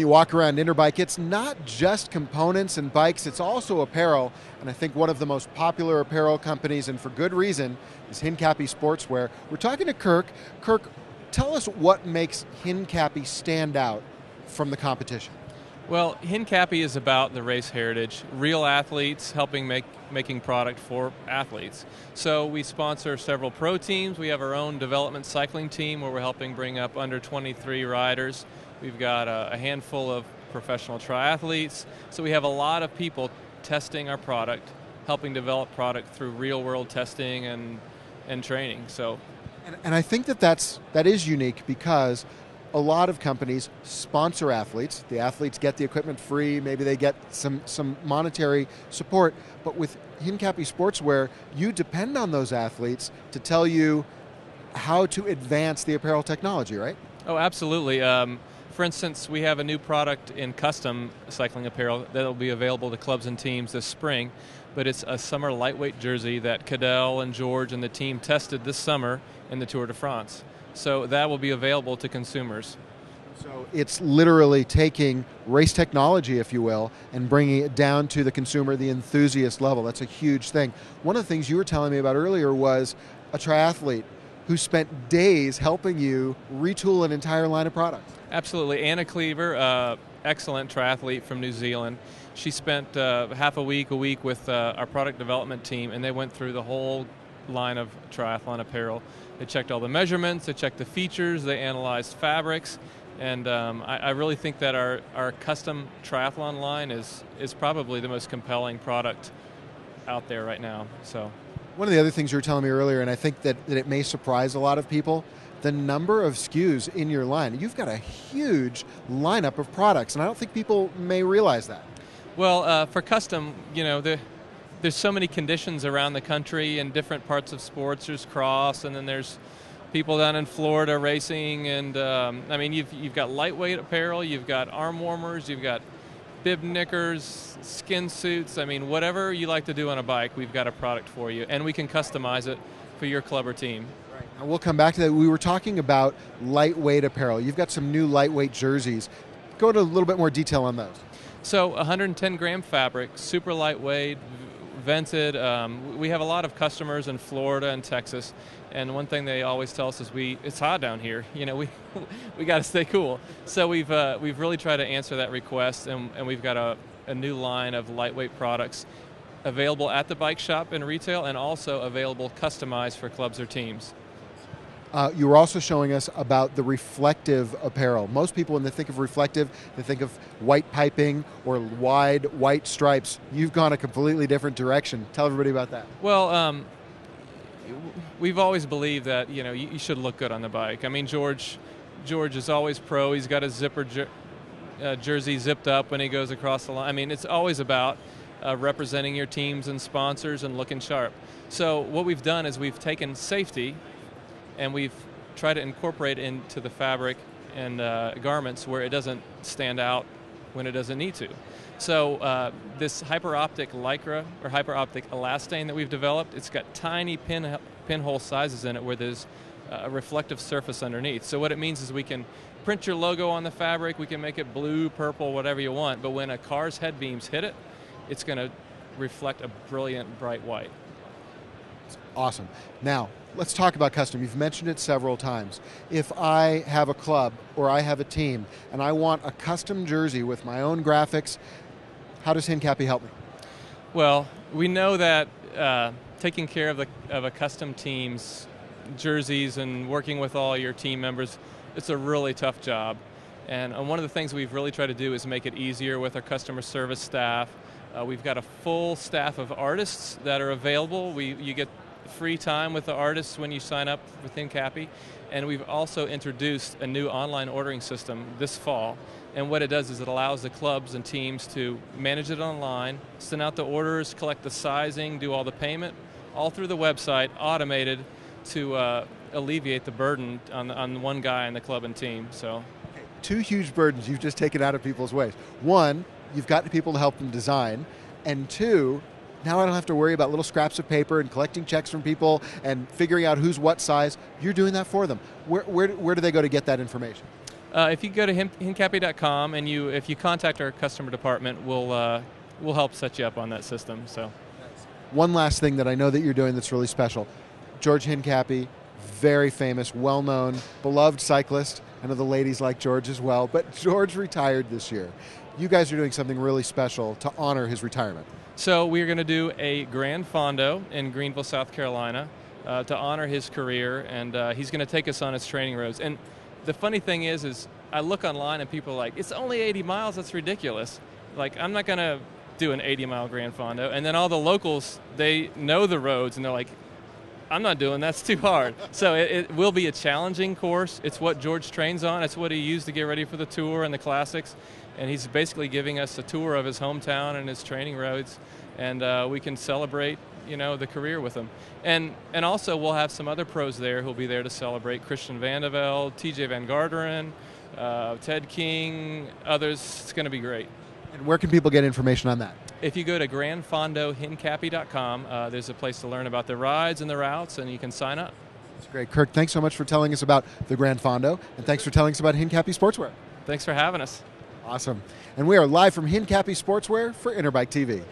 you walk around Interbike, it's not just components and bikes, it's also apparel. And I think one of the most popular apparel companies, and for good reason, is Hincapie Sportswear. We're talking to Kirk. Kirk, tell us what makes Hincapie stand out from the competition. Well, Hincapie is about the race heritage, real athletes helping making product for athletes. So we sponsor several pro teams. We have our own development cycling team where we're helping bring up under 23 riders. We've got a handful of professional triathletes. So we have a lot of people testing our product, helping develop product through real-world testing and training. So, and I think that is unique because a lot of companies sponsor athletes. The athletes get the equipment free, maybe they get some monetary support, but with Hincapie Sportswear, you depend on those athletes to tell you how to advance the apparel technology, right? Oh, absolutely. For instance, we have a new product in custom cycling apparel that will be available to clubs and teams this spring, but it's a summer lightweight jersey that Cadell and George and the team tested this summer in the Tour de France. So that will be available to consumers. So it's literally taking race technology, if you will, and bringing it down to the consumer, the enthusiast level. That's a huge thing. One of the things you were telling me about earlier was a triathlete who spent days helping you retool an entire line of products. Absolutely. Anna Cleaver, excellent triathlete from New Zealand. She spent half a week with our product development team, and they went through the whole line of triathlon apparel. They checked all the measurements, they checked the features, they analyzed fabrics, and I really think that our custom triathlon line is probably the most compelling product out there right now. So, one of the other things you were telling me earlier, and I think that it may surprise a lot of people, the number of SKUs in your line. You've got a huge lineup of products, and I don't think people may realize that. Well, for custom, there's so many conditions around the country in different parts of sports. There's cross, and then there's people down in Florida racing, and you've got lightweight apparel, you've got arm warmers, you've got bib knickers, skin suits. I mean, whatever you like to do on a bike, we've got a product for you, and we can customize it for your club or team. Right. And we'll come back to that. We were talking about lightweight apparel. You've got some new lightweight jerseys. Go into a little bit more detail on those. So 110 gram fabric, super lightweight, vented. We have a lot of customers in Florida and Texas, and one thing they always tell us is it's hot down here. We got to stay cool. So we've really tried to answer that request, and we've got a new line of lightweight products available at the bike shop in retail, and also available customized for clubs or teams. You were also showing us about the reflective apparel. Most people, when they think of reflective, they think of white piping or wide white stripes. You've gone a completely different direction. Tell everybody about that. Well, we've always believed that you should look good on the bike. I mean, George is always pro. He's got his zipper jersey zipped up when he goes across the line. I mean, it's always about representing your teams and sponsors and looking sharp. So what we've done is we've taken safety and we've tried to incorporate into the fabric and garments where it doesn't stand out when it doesn't need to. So this hyperoptic lycra or hyperoptic elastane that we've developed, it's got tiny pinhole sizes in it where there's a reflective surface underneath. So what it means is we can print your logo on the fabric, we can make it blue, purple, whatever you want, but when a car's head beams hit it, it's going to reflect a brilliant bright white. Awesome. Now, let's talk about custom. You've mentioned it several times. If I have a club or I have a team and I want a custom jersey with my own graphics, how does Hincapie help me? Well, we know that taking care of a custom team's jerseys and working with all your team members, it's a really tough job. And one of the things we've really tried to do is make it easier with our customer service staff. We've got a full staff of artists that are available. You get free time with the artists when you sign up with Hincapie, and we've also introduced a new online ordering system this fall, and what it does is it allows the clubs and teams to manage it online, send out the orders, collect the sizing, do all the payment, all through the website, automated to alleviate the burden on one guy in the club and team. So, two huge burdens you've just taken out of people's ways. One, you've got people to help them design, and two, now I don't have to worry about little scraps of paper and collecting checks from people and figuring out who's what size. You're doing that for them. Where do they go to get that information? If you go to Hincapie.com and if you contact our customer department, we'll help set you up on that system. So, one last thing that I know that you're doing that's really special. George Hincapie, very famous, well-known, beloved cyclist. I know the ladies like George as well, but George retired this year. You guys are doing something really special to honor his retirement. So we're going to do a Grand Fondo in Greenville, South Carolina, to honor his career, and he's going to take us on his training roads. And the funny thing is I look online and people are like, it's only 80 miles, that's ridiculous. Like, I'm not going to do an 80-mile Grand Fondo. And then all the locals, they know the roads, and they're like, I'm not doing that's too hard. So it will be a challenging course. It's what George trains on. It's what he used to get ready for the Tour and the Classics. And he's basically giving us a tour of his hometown and his training roads, and we can celebrate, the career with him. And also we'll have some other pros there who'll be there to celebrate: Christian Vandevelde, TJ Van Garderen, Ted King, others. It's going to be great. And where can people get information on that? If you go to grandfondohincapie.com, there's a place to learn about the rides and the routes, and you can sign up. That's great. Kirk, thanks so much for telling us about the Grand Fondo, and thanks for telling us about Hincapie Sportswear. Thanks for having us. Awesome. And we are live from Hincapie Sportswear for Interbike TV.